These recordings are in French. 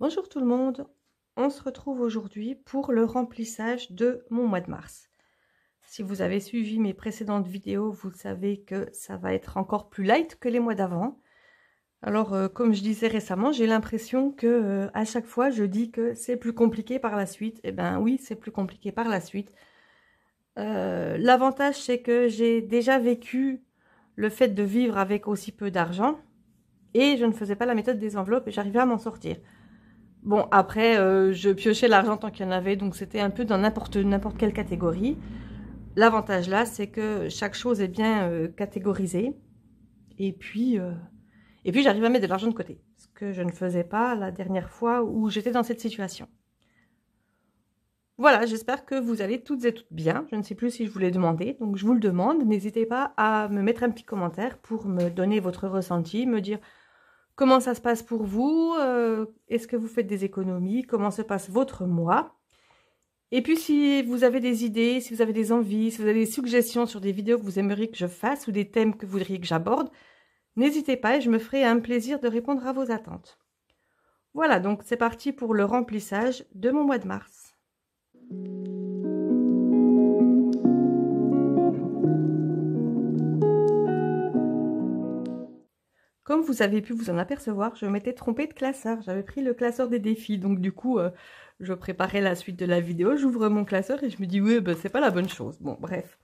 Bonjour tout le monde, on se retrouve aujourd'hui pour le remplissage de mon mois de mars. Si vous avez suivi mes précédentes vidéos, vous savez que ça va être encore plus light que les mois d'avant. Alors comme je disais récemment, j'ai l'impression que à chaque fois je dis que c'est plus compliqué par la suite. Eh bien oui, c'est plus compliqué par la suite. L'avantage c'est que j'ai déjà vécu le fait de vivre avec aussi peu d'argent et je ne faisais pas la méthode des enveloppes et j'arrivais à m'en sortir. Bon, après, je piochais l'argent tant qu'il y en avait, donc c'était un peu dans n'importe quelle catégorie. L'avantage là, c'est que chaque chose est bien catégorisée. Et puis j'arrive à mettre de l'argent de côté. Ce que je ne faisais pas la dernière fois où j'étais dans cette situation. Voilà, j'espère que vous allez toutes et toutes bien. Je ne sais plus si je vous l'ai demandé, donc je vous le demande. N'hésitez pas à me mettre un petit commentaire pour me donner votre ressenti, me dire comment ça se passe pour vous, est-ce que vous faites des économies, comment se passe votre mois. Et puis si vous avez des idées, si vous avez des envies, si vous avez des suggestions sur des vidéos que vous aimeriez que je fasse ou des thèmes que vous voudriez que j'aborde, n'hésitez pas et je me ferai un plaisir de répondre à vos attentes. Voilà, donc c'est parti pour le remplissage de mon mois de mars. Comme vous avez pu vous en apercevoir, je m'étais trompée de classeur. J'avais pris le classeur des défis, donc du coup, je préparais la suite de la vidéo, j'ouvre mon classeur et je me dis, oui, ben, c'est pas la bonne chose. Bon, bref.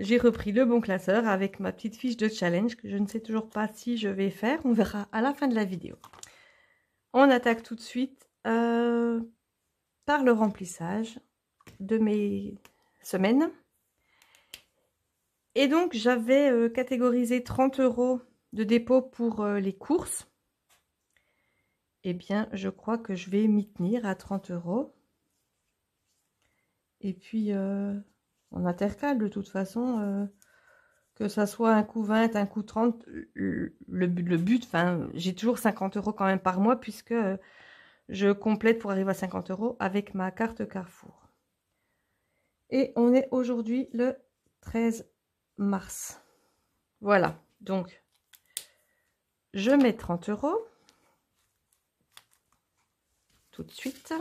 J'ai repris le bon classeur avec ma petite fiche de challenge que je ne sais toujours pas si je vais faire. On verra à la fin de la vidéo. On attaque tout de suite par le remplissage de mes semaines. Et donc, j'avais catégorisé 30 € de dépôt pour les courses. Eh bien, je crois que je vais m'y tenir à 30 €. Et puis, on intercale de toute façon, que ça soit un coup 20, un coup 30, le but, enfin, j'ai toujours 50 € quand même par mois puisque je complète pour arriver à 50 € avec ma carte Carrefour. Et on est aujourd'hui le 13 mars. Voilà, donc je mets 30 € tout de suite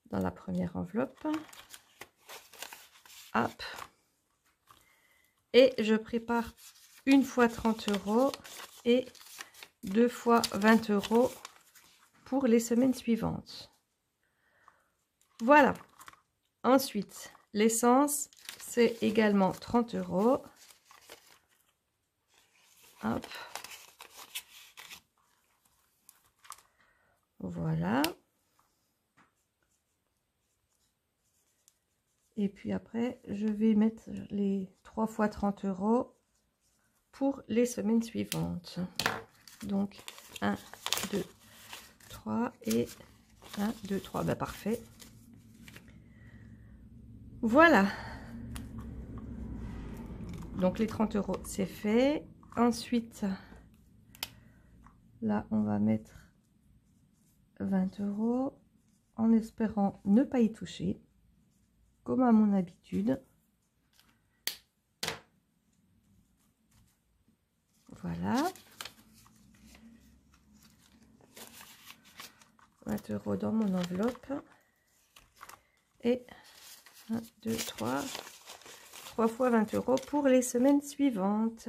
dans la première enveloppe. Hop. Et je prépare une fois 30 € et deux fois 20 € pour les semaines suivantes. Voilà. Ensuite, l'essence, c'est également 30 €. Hop. Voilà. Et puis après, je vais mettre les 3 fois 30 € pour les semaines suivantes. Donc, 1, 2, 3 et 1, 2, 3. Ben, parfait. Voilà. Donc, les 30 €, c'est fait. Ensuite, là, on va mettre 20 € en espérant ne pas y toucher, comme à mon habitude. Voilà. 20 € dans mon enveloppe. Et 1, 2, 3. 3 fois 20 € pour les semaines suivantes.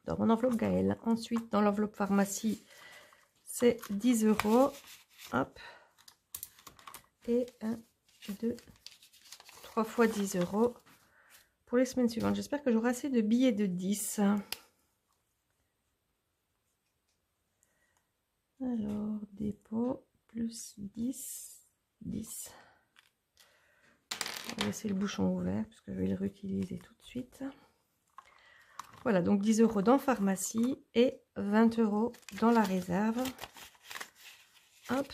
Dans mon enveloppe Gaël. Ensuite, dans l'enveloppe pharmacie, c'est 10 €. Hop. Et 1, 2, 3 fois 10 € pour les semaines suivantes. J'espère que j'aurai assez de billets de 10. Alors, dépôt, plus 10, 10. On va laisser le bouchon ouvert puisque je vais le réutiliser tout de suite. Voilà, donc 10 € dans pharmacie et 20 € dans la réserve. Hop.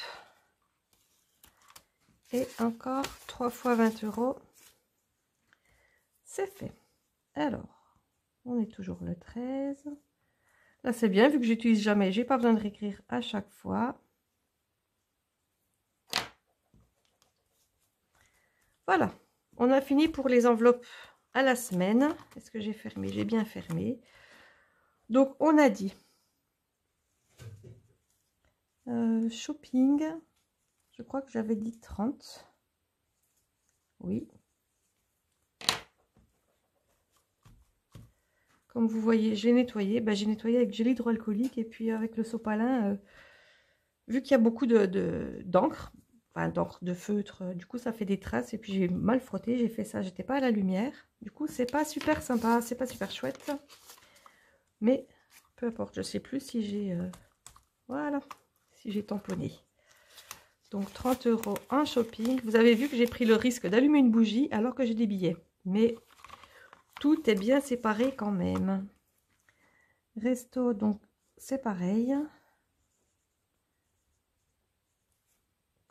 Et encore 3 fois 20 €. C'est fait. Alors, on est toujours le 13. Là, c'est bien, vu que j'utilise jamais, j'ai pas besoin de réécrire à chaque fois. Voilà, on a fini pour les enveloppes à la semaine. Est-ce que j'ai fermé? J'ai bien fermé. Donc, on a dit Shopping, je crois que j'avais dit 30. Oui. Comme vous voyez, j'ai nettoyé. J'ai nettoyé avec gel hydroalcoolique et puis avec le sopalin. Vu qu'il y a beaucoup d'encre, enfin d'encre de feutre, du coup ça fait des traces. Et puis j'ai mal frotté, j'ai fait ça, j'étais pas à la lumière. Du coup c'est pas super sympa, c'est pas super chouette. Mais peu importe, je sais plus si j'ai... voilà, si j'ai tamponné. Donc 30 € en shopping. Vous avez vu que j'ai pris le risque d'allumer une bougie alors que j'ai des billets. Mais tout est bien séparé quand même. Resto, donc c'est pareil.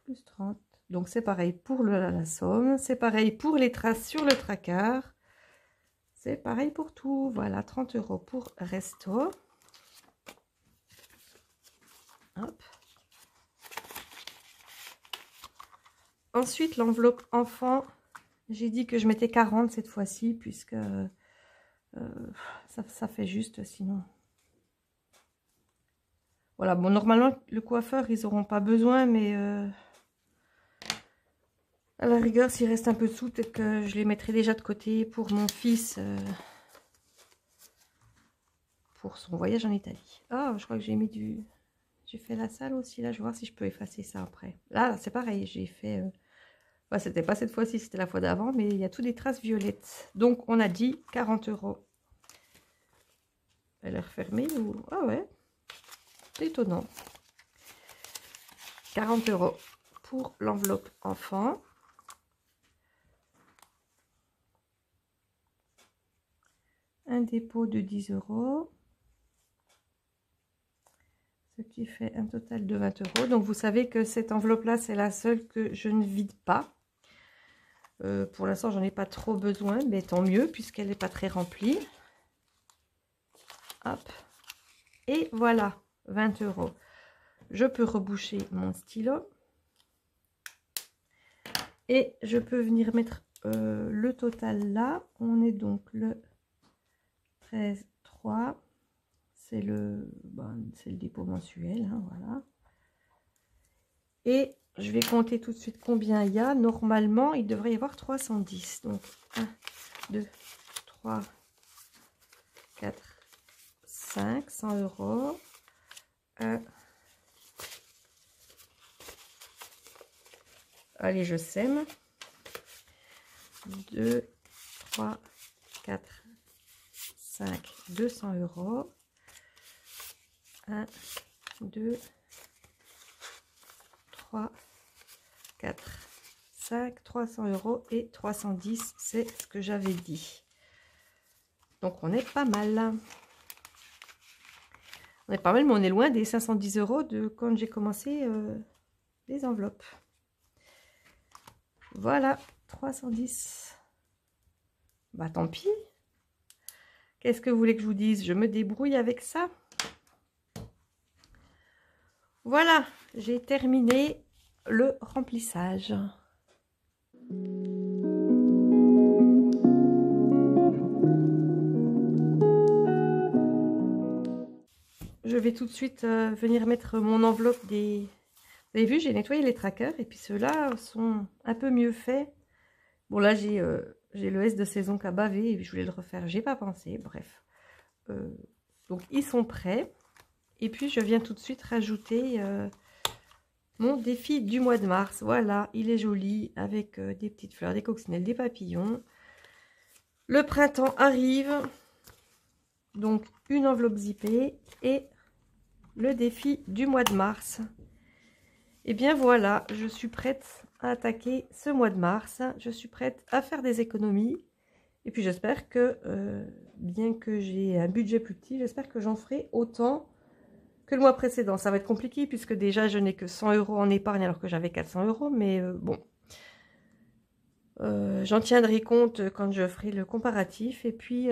Plus 30. Donc c'est pareil pour la somme. C'est pareil pour les traces sur le tracker. C'est pareil pour tout. Voilà, 30 € pour resto. Hop. Ensuite, l'enveloppe enfant. J'ai dit que je mettais 40 cette fois-ci, puisque ça fait juste sinon. Voilà, bon, normalement, le coiffeur, ils n'auront pas besoin, mais à la rigueur, s'il reste un peu de sous, peut-être que je les mettrai déjà de côté pour mon fils, pour son voyage en Italie. Ah, je crois que j'ai mis du... J'ai fait la salle aussi, là, je vais voir si je peux effacer ça après. Là, c'est pareil, j'ai fait... Bah, c'était pas cette fois-ci, c'était la fois d'avant, mais il y a toutes des traces violettes. Donc, on a dit 40 €. Elle est refermée ou... Ah ouais, c'est étonnant. 40 € pour l'enveloppe enfant. Un dépôt de 10 €. Ce qui fait un total de 20 €. Donc, vous savez que cette enveloppe-là, c'est la seule que je ne vide pas. Pour l'instant, j'en ai pas trop besoin, mais tant mieux, puisqu'elle n'est pas très remplie. Hop. Et voilà, 20 €. Je peux reboucher mon stylo. Et je peux venir mettre le total là. On est donc le 13,3. C'est le dépôt mensuel, hein, voilà. Et je vais compter tout de suite combien il y a. Normalement, il devrait y avoir 310. Donc, 1, 2, 3, 4, 5, 100 €. 1. Allez, je sème. 2, 3, 4, 5, 200 €. 1, 2, 3, 4, 5, 300 € et 310, c'est ce que j'avais dit. Donc on est pas mal. On est pas mal, mais on est loin des 510 € de quand j'ai commencé les enveloppes. Voilà, 310. Bah tant pis. Qu'est-ce que vous voulez que je vous dise? Je me débrouille avec ça. Voilà, j'ai terminé le remplissage. Je vais tout de suite venir mettre mon enveloppe des... Vous avez vu, j'ai nettoyé les trackers et puis ceux-là sont un peu mieux faits. Bon là, j'ai le S de saison qui a bavé et je voulais le refaire, j'ai pas pensé, bref. Donc ils sont prêts. Et puis je viens tout de suite rajouter mon défi du mois de mars. Voilà, il est joli avec des petites fleurs, des coccinelles, des papillons. Le printemps arrive. Donc une enveloppe zippée et le défi du mois de mars. Et bien voilà, je suis prête à attaquer ce mois de mars. Je suis prête à faire des économies. Et puis j'espère que, bien que j'ai un budget plus petit, j'espère que j'en ferai autant que le mois précédent. Ça va être compliqué puisque déjà je n'ai que 100 € en épargne alors que j'avais 400 €. Mais bon, j'en tiendrai compte quand je ferai le comparatif. Et puis,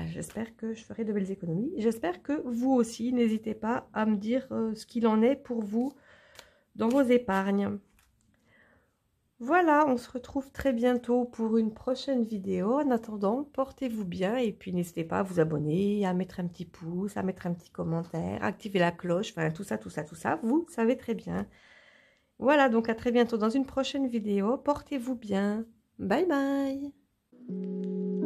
j'espère que je ferai de belles économies. J'espère que vous aussi, n'hésitez pas à me dire ce qu'il en est pour vous dans vos épargnes. Voilà, on se retrouve très bientôt pour une prochaine vidéo. En attendant, portez-vous bien et puis n'hésitez pas à vous abonner, à mettre un petit pouce, à mettre un petit commentaire, activer la cloche, enfin tout ça, tout ça, tout ça, vous savez très bien. Voilà, donc à très bientôt dans une prochaine vidéo. Portez-vous bien. Bye bye.